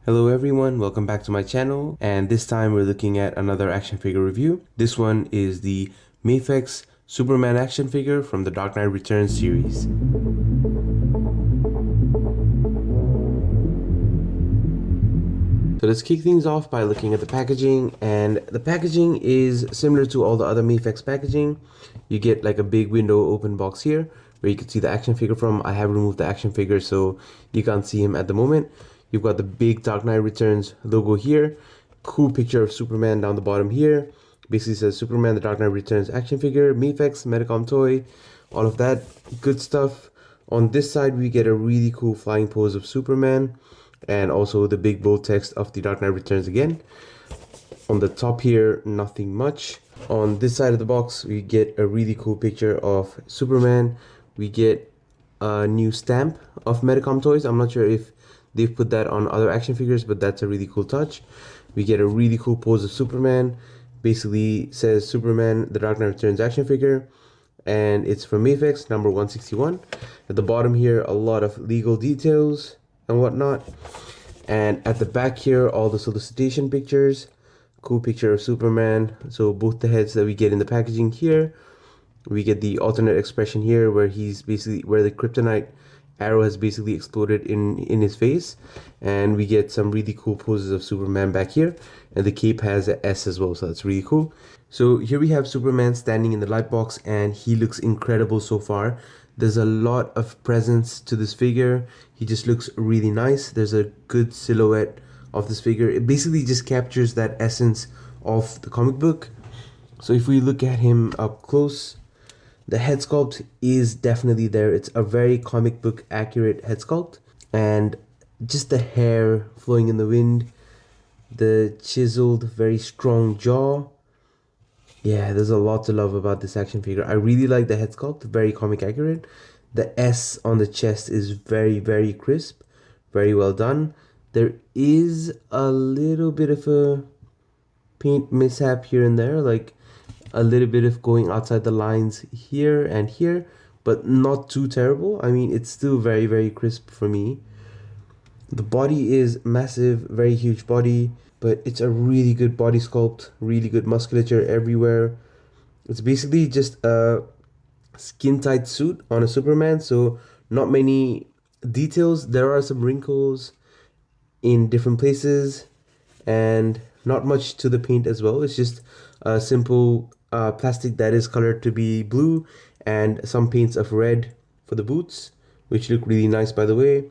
Hello everyone, welcome back to my channel, and this time we're looking at another action figure review. This one is the Mafex Superman action figure from the Dark Knight Returns series. So let's kick things off by looking at the packaging, and the packaging is similar to all the other Mafex packaging. You get like a big window open box here where you can see the action figure from. I have removed the action figure so you can't see him at the moment. You've got the big Dark Knight Returns logo here. Cool picture of Superman down the bottom here. Basically says Superman, the Dark Knight Returns action figure, Mafex, Medicom toy, all of that good stuff. On this side, we get a really cool flying pose of Superman and also the big bold text of the Dark Knight Returns again. On the top here, nothing much. On this side of the box, we get a really cool picture of Superman. We get a new stamp of Medicom toys. I'm not sure if they've put that on other action figures, but that's a really cool touch. We get a really cool pose of Superman. Basically says Superman, the Dark Knight Returns action figure. And it's from Mafex, number 161. At the bottom here, a lot of legal details and whatnot. And at the back here, all the solicitation pictures. Cool picture of Superman. So both the heads that we get in the packaging here. We get the alternate expression here where he's basically, where the kryptonite arrow has basically exploded in his face, and we get some really cool poses of Superman back here, and the cape has an S as well, so that's really cool. So here we have Superman standing in the light box, and he looks incredible so far. There's a lot of presence to this figure. He just looks really nice. There's a good silhouette of this figure. It basically just captures that essence of the comic book. So if we look at him up close, the head sculpt is definitely there. It's a very comic book accurate head sculpt. And just the hair flowing in the wind, the chiseled, very strong jaw. Yeah, there's a lot to love about this action figure. I really like the head sculpt, very comic accurate. The S on the chest is very, very crisp, very well done. There is a little bit of a paint mishap here and there, like a little bit of going outside the lines here and here, but not too terrible. I mean, it's still very, very crisp for me. The body is massive, very huge body, but it's a really good body sculpt, really good musculature everywhere. It's basically just a skin tight suit on a Superman, so not many details. There are some wrinkles in different places and not much to the paint as well. It's just a simple plastic that is colored to be blue and some paints of red for the boots, which look really nice by the way,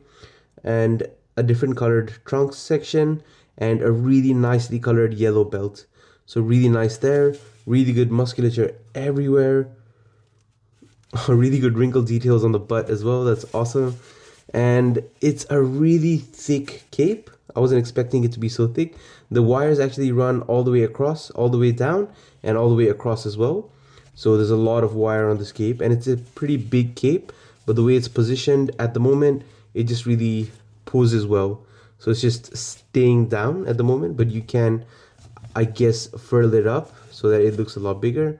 and a different colored trunks section and a really nicely colored yellow belt. So really nice there, really good musculature everywhere, really good wrinkle details on the butt as well. That's awesome. And it's a really thick cape. I wasn't expecting it to be so thick. The wires actually run all the way across, all the way down, and all the way across as well. So there's a lot of wire on this cape, and it's a pretty big cape, but the way it's positioned at the moment, it just really poses well. So it's just staying down at the moment, but you can, I guess, furl it up so that it looks a lot bigger.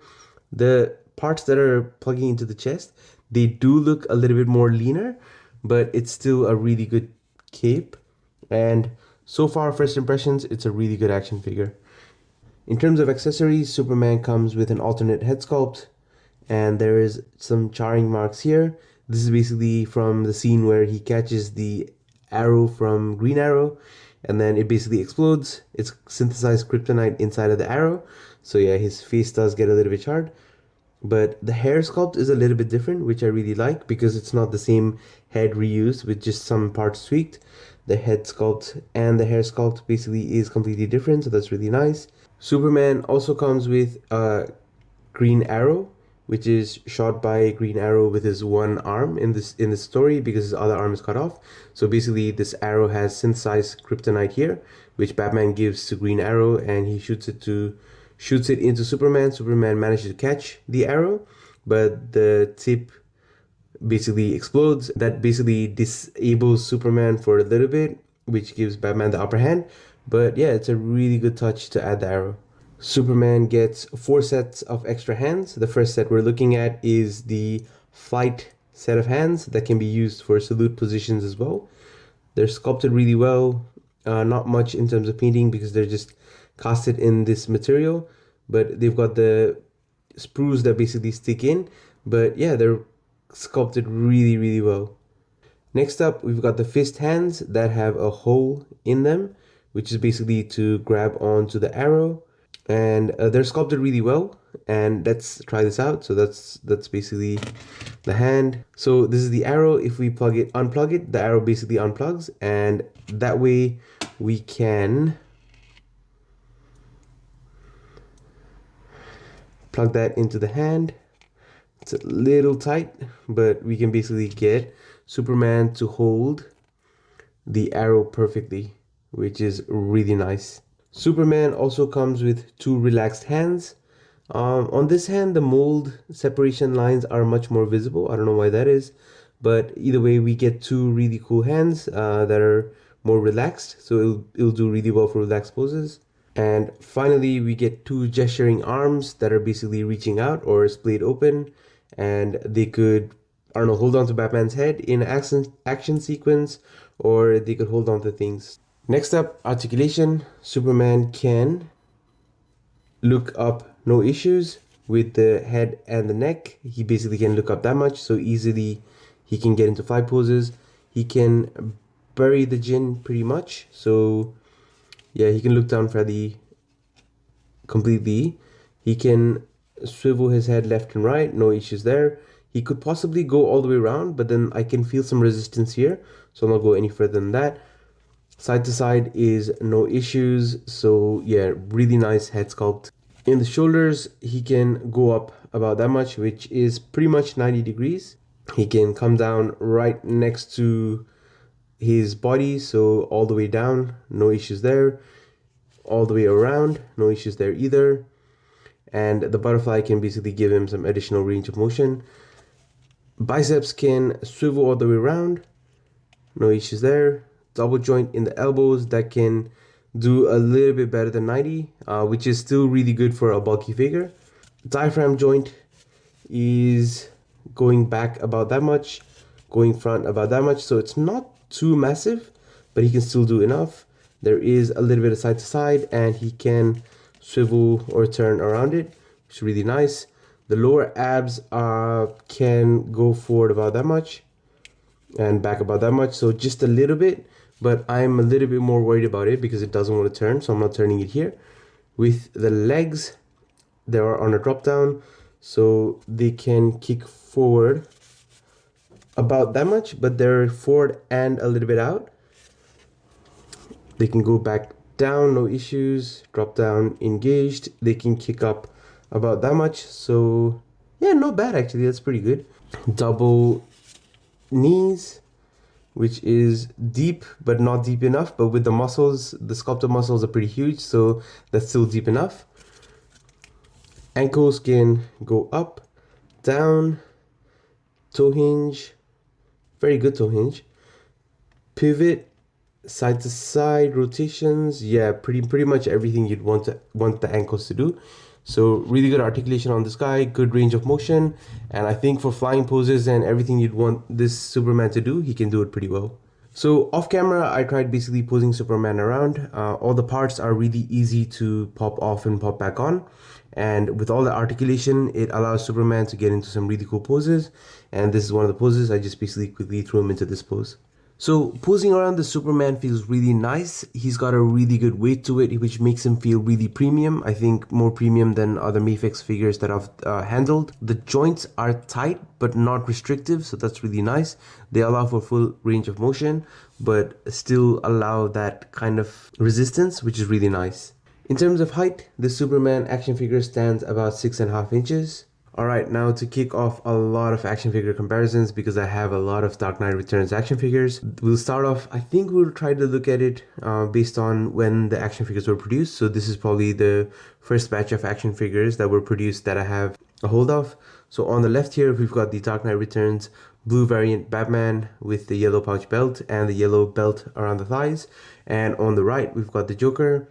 The parts that are plugging into the chest, they do look a little bit more leaner, but it's still a really good cape. And so far, first impressions, it's a really good action figure. In terms of accessories, Superman comes with an alternate head sculpt, and there is some charring marks here. This is basically from the scene where he catches the arrow from Green Arrow, and then it basically explodes. It's synthesized kryptonite inside of the arrow. So yeah, his face does get a little bit charred. But the hair sculpt is a little bit different, which I really like because it's not the same head reused with just some parts tweaked. The head sculpt and the hair sculpt basically is completely different, so that's really nice. Superman also comes with a Green Arrow, which is shot by Green Arrow with his one arm in this story because his other arm is cut off. So basically this arrow has synthesized kryptonite here, which Batman gives to Green Arrow, and he shoots it into Superman. Superman manages to catch the arrow, but the tip basically explodes. That basically disables Superman for a little bit, which gives Batman the upper hand. But yeah, it's a really good touch to add the arrow. Superman gets 4 sets of extra hands. The first set we're looking at is the flight set of hands that can be used for salute positions as well. They're sculpted really well. Not much in terms of painting because they're just casted in this material, but they've got the sprues that basically stick in. But yeah, they're sculpted really, really well. Next up, we've got the fist hands that have a hole in them, which is basically to grab onto the arrow. And they're sculpted really well. And let's try this out. So that's basically the hand. So this is the arrow. If we unplug it, the arrow basically unplugs, and that way we can plug that into the hand. It's a little tight, but we can basically get Superman to hold the arrow perfectly, which is really nice. Superman also comes with two relaxed hands. On this hand, the mold separation lines are much more visible. I don't know why that is, but either way, we get two really cool hands that are more relaxed, so it'll do really well for relaxed poses. And finally, we get two gesturing arms that are basically reaching out or splayed open, and they could, I don't know, hold on to Batman's head in action sequence, or they could hold on to things. Next up, articulation. Superman can look up, no issues, with the head and the neck. He basically can look up that much, so easily he can get into fly poses. He can bury the chin pretty much, so yeah, he can look down fairly completely. He can swivel his head left and right, no issues there. He could possibly go all the way around, but then I can feel some resistance here, so I'll not go any further than that. Side to side is no issues, so yeah, really nice head sculpt. In the shoulders, he can go up about that much, which is pretty much 90 degrees. He can come down right next to his body, so all the way down, no issues there. All the way around, no issues there either. And the butterfly can basically give him some additional range of motion. Biceps can swivel all the way around, no issues there. Double joint in the elbows, that can do a little bit better than 90, which is still really good for a bulky figure. Diaphragm joint is going back about that much, going front about that much, so it's not too massive, but he can still do enough. There is a little bit of side to side, and he can swivel or turn around it, which is really nice. The lower abs can go forward about that much and back about that much, so just a little bit, but I'm a little bit more worried about it because it doesn't want to turn, so I'm not turning it here. With the legs, they are on a drop down, so they can kick forward about that much, but they're forward and a little bit out. They can go back down, no issues, drop down, engaged. They can kick up about that much, so yeah, not bad actually, that's pretty good. Double knees, which is deep but not deep enough, but with the muscles, the sculpted muscles are pretty huge, so that's still deep enough. Ankles can go up, down, toe hinge, very good toe hinge, pivot, side to side rotations, yeah, pretty much everything you'd want the ankles to do. So really good articulation on this guy, good range of motion, and I think for flying poses and everything you'd want this Superman to do, he can do it pretty well. So off camera, I tried basically posing Superman around. All the parts are really easy to pop off and pop back on. And with all the articulation, it allows Superman to get into some really cool poses. And this is one of the poses. I just basically quickly threw him into this pose. So posing around the Superman feels really nice. He's got a really good weight to it, which makes him feel really premium. I think more premium than other Mafex figures that I've handled. The joints are tight but not restrictive, so that's really nice. They allow for full range of motion, but still allow that kind of resistance, which is really nice. In terms of height, the Superman action figure stands about 6.5 inches. Alright, now to kick off a lot of action figure comparisons, because I have a lot of Dark Knight Returns action figures. We'll start off, I think we'll try to look at it based on when the action figures were produced. So this is probably the first batch of action figures that were produced that I have a hold of. So on the left here, we've got the Dark Knight Returns blue variant Batman with the yellow pouch belt and the yellow belt around the thighs. And on the right, we've got the Joker.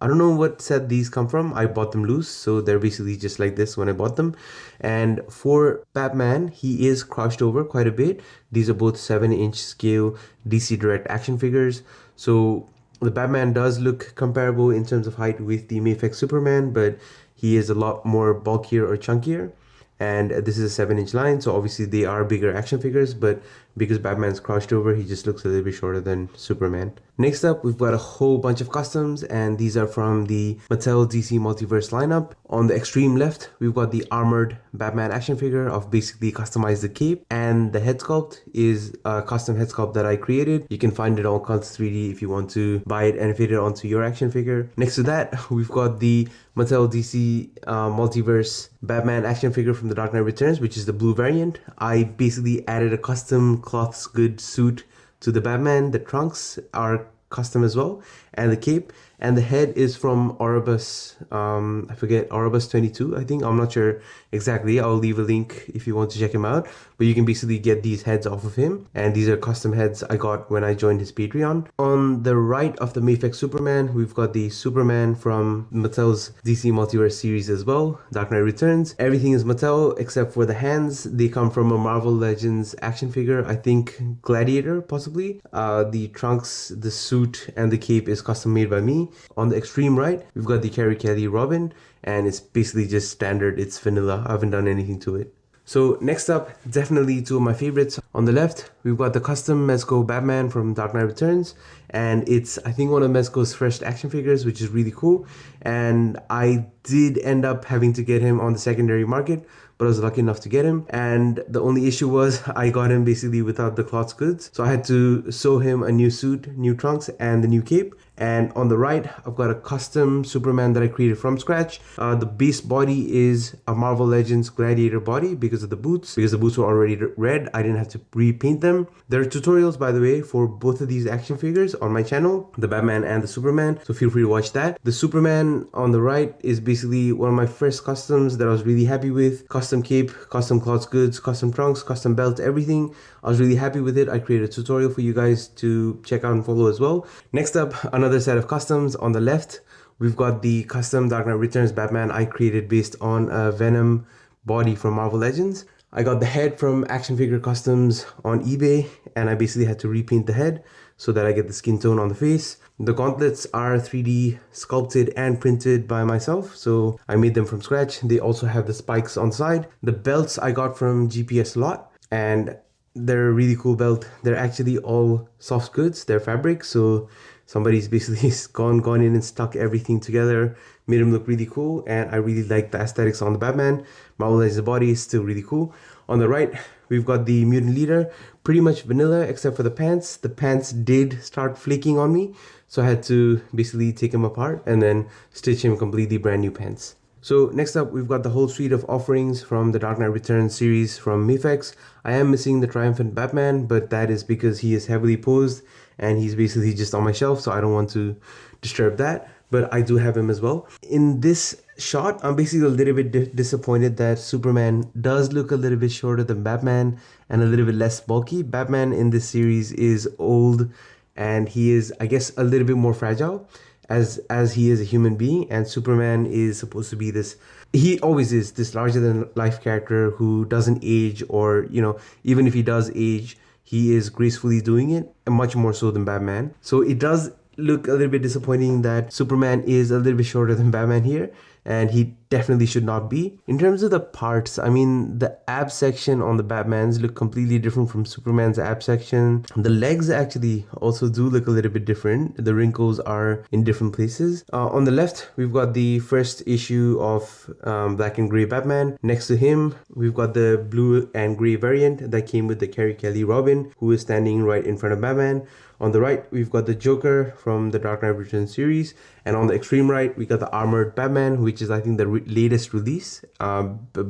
I don't know what set these come from. I bought them loose, so they're basically just like this when I bought them. And for Batman, he is crushed over quite a bit. These are both 7-inch scale DC Direct action figures. So The Batman does look comparable in terms of height with the Mafex Superman, but he is a lot more bulkier or chunkier. And this is a 7-inch line, so obviously they are bigger action figures, but because Batman's crouched over, he just looks a little bit shorter than Superman. Next up, we've got a whole bunch of customs, and these are from the Mattel DC Multiverse lineup. On the extreme left, we've got the armored Batman action figure of basically customized the cape, and the head sculpt is a custom head sculpt that I created. You can find it on Cults 3D if you want to buy it and fit it onto your action figure. Next to that, we've got the Mattel DC Multiverse Batman action figure from The Dark Knight Returns, which is the blue variant. I basically added a custom cloth good suit to the Batman. The trunks are custom as well, and the cape, and the head is from Oribus, I forget, Oribus 22, I think. I'm not sure exactly. I'll leave a link if you want to check him out, but you can basically get these heads off of him, and these are custom heads I got when I joined his Patreon. On the right of the Mafex Superman, we've got the Superman from Mattel's DC Multiverse series as well, Dark Knight Returns. Everything is Mattel except for the hands. They come from a Marvel Legends action figure, I think Gladiator possibly. The trunks, the suit, and the cape is custom made by me. On the extreme right, we've got the Carrie Kelly Robin, and it's basically just standard. It's vanilla. I haven't done anything to it. So next up, definitely two of my favorites. On the left, we've got the custom Mezco Batman from Dark Knight Returns, and it's, I think, one of Mezco's first action figures, which is really cool. And I did end up having to get him on the secondary market, but I was lucky enough to get him. And the only issue was I got him basically without the cloth goods. So I had to sew him a new suit, new trunks, and the new cape. And on the right, I've got a custom Superman that I created from scratch. The base body is a Marvel Legends Gladiator body because of the boots. Because the boots were already red, I didn't have to repaint them. There are tutorials, by the way, for both of these action figures on my channel, the Batman and the Superman, so feel free to watch that. The Superman on the right is basically one of my first customs that I was really happy with. Custom cape, custom cloth goods, custom trunks, custom belt, everything. I was really happy with it. I created a tutorial for you guys to check out and follow as well. Next up, another set of customs. On the left, we've got the custom Dark Knight Returns Batman I created based on a Venom body from Marvel Legends. I got the head from Action Figure Customs on eBay, and I basically had to repaint the head so that I get the skin tone on the face. The gauntlets are 3D sculpted and printed by myself, so I made them from scratch. They also have the spikes on the side. The belts I got from GPS Lot, and they're a really cool belt. They're actually all soft goods, they're fabric, so somebody's basically gone in and stuck everything together, made them look really cool, and I really like the aesthetics on the Batman. Marvel Legends body is still really cool. On the right, we've got the Mutant Leader, pretty much vanilla except for the pants. The pants did start flaking on me, so I had to basically take him apart and then stitch him completely brand new pants. So next up, we've got the whole suite of offerings from the Dark Knight Returns series from Mafex. I am missing the Triumphant Batman, but that is because he is heavily posed and he's basically just on my shelf, so I don't want to disturb that, but I do have him as well. In this shot, I'm basically a little bit disappointed that Superman does look a little bit shorter than Batman and a little bit less bulky. Batman in this series is old and he is, I guess, a little bit more fragile as he is a human being, and Superman is supposed to be this, he always is this larger than life character who doesn't age, or, you know, even if he does age, he is gracefully doing it, and much more so than Batman. So it does look a little bit disappointing that Superman is a little bit shorter than Batman here, and he definitely should not be. In terms of the parts, I mean, the ab section on the Batmans look completely different from Superman's ab section. The legs actually also do look a little bit different. The wrinkles are in different places. On the left, we've got the first issue of Black and Gray Batman. Next to him, we've got the blue and gray variant that came with the Carrie Kelly Robin, who is standing right in front of Batman. On the right, we've got the Joker from the Dark Knight Returns series. And on the extreme right, we got the Armored Batman, which is, I think, the latest release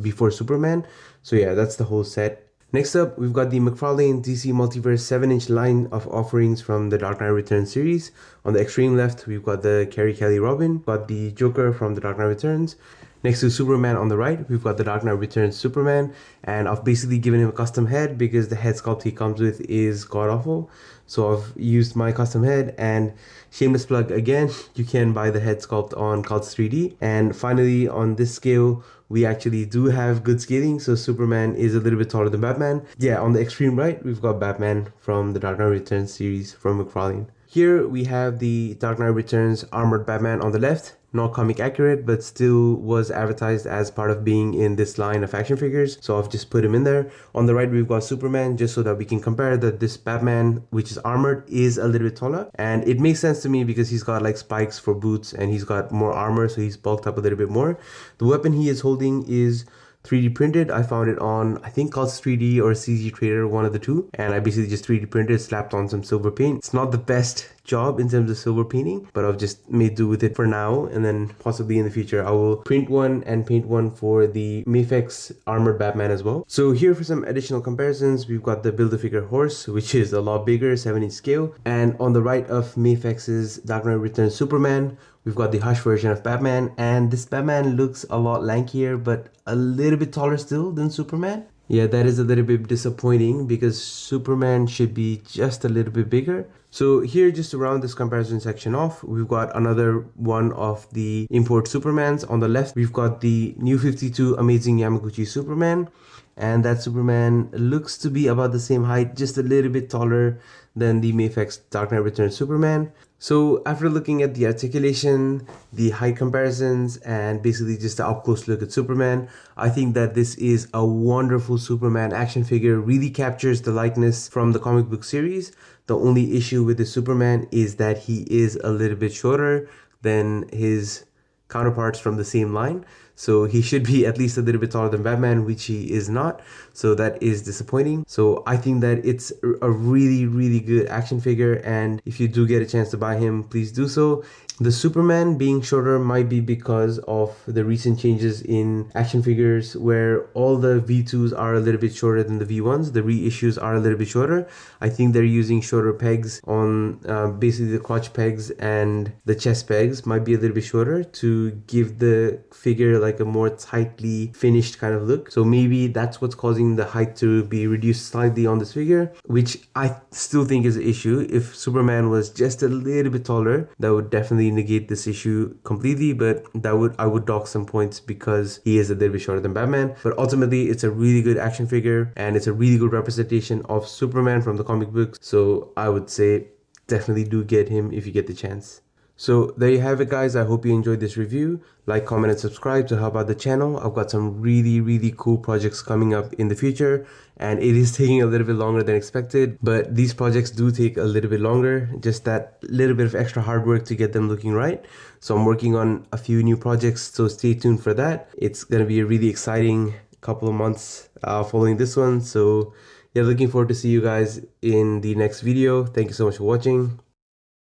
before Superman. So yeah, that's the whole set. Next up, we've got the McFarlane DC Multiverse 7-inch line of offerings from the Dark Knight Returns series. On the extreme left, we've got the Carrie Kelly Robin, got the Joker from the Dark Knight Returns. Next to Superman on the right, we've got the Dark Knight Returns Superman, and I've basically given him a custom head because the head sculpt he comes with is god-awful. So I've used my custom head, and shameless plug again, you can buy the head sculpt on Cults 3D. And finally, on this scale, we actually do have good scaling, so Superman is a little bit taller than Batman. Yeah, on the extreme right, we've got Batman from the Dark Knight Returns series from McFarlane. Here we have the Dark Knight Returns Armored Batman on the left. Not comic accurate, but still was advertised as part of being in this line of action figures. So I've just put him in there. On the right, we've got Superman, just so that we can compare that this Batman, which is armored, is a little bit taller. And it makes sense to me because he's got like spikes for boots and he's got more armor, so he's bulked up a little bit more. The weapon he is holding is 3D printed. I found it on, I think, Cause 3D or CG Trader, one of the two. And I basically just 3D printed, slapped on some silver paint. It's not the best job in terms of silver painting, but I've just made do with it for now, and then possibly in the future I will print one and paint one for the Mafex Armored Batman as well. So here for some additional comparisons, we've got the Build-A-Figure horse, which is a lot bigger, 7-inch scale, and on the right of Mafex's Dark Knight Returns Superman, we've got the Hush version of Batman, and this Batman looks a lot lankier but a little bit taller still than Superman. Yeah, that is a little bit disappointing because Superman should be just a little bit bigger. So here, just to round this comparison section off, we've got another one of the import Supermans. On the left, we've got the New 52 Amazing Yamaguchi Superman. And that Superman looks to be about the same height, just a little bit taller than the Mafex Dark Knight Returns Superman. So after looking at the articulation, the height comparisons, and basically just a up close look at Superman, I think that this is a wonderful Superman action figure, really captures the likeness from the comic book series. The only issue with the Superman is that he is a little bit shorter than his counterparts from the same line. So he should be at least a little bit taller than Batman, which he is not. So that is disappointing. So I think that it's a really, really good action figure. And if you do get a chance to buy him, please do so. The Superman being shorter might be because of the recent changes in action figures where all the V2s are a little bit shorter than the V1s. The reissues are a little bit shorter. I think they're using shorter pegs on basically the crotch pegs, and the chest pegs might be a little bit shorter to give the figure like a more tightly finished kind of look. So maybe that's what's causing the height to be reduced slightly on this figure, which I still think is an issue. If Superman was just a little bit taller, that would definitely negate this issue completely, but I would dock some points because he is a little bit shorter than Batman. But ultimately, it's a really good action figure and it's a really good representation of Superman from the comic books. So I would say definitely do get him if you get the chance. So there you have it, guys. I hope you enjoyed this review. Like, comment, and subscribe to help out the channel. I've got some really, really cool projects coming up in the future, and it is taking a little bit longer than expected, but these projects do take a little bit longer, just that little bit of extra hard work to get them looking right. So I'm working on a few new projects, so stay tuned for that. It's going to be a really exciting couple of months following this one. So yeah, looking forward to see you guys in the next video. Thank you so much for watching.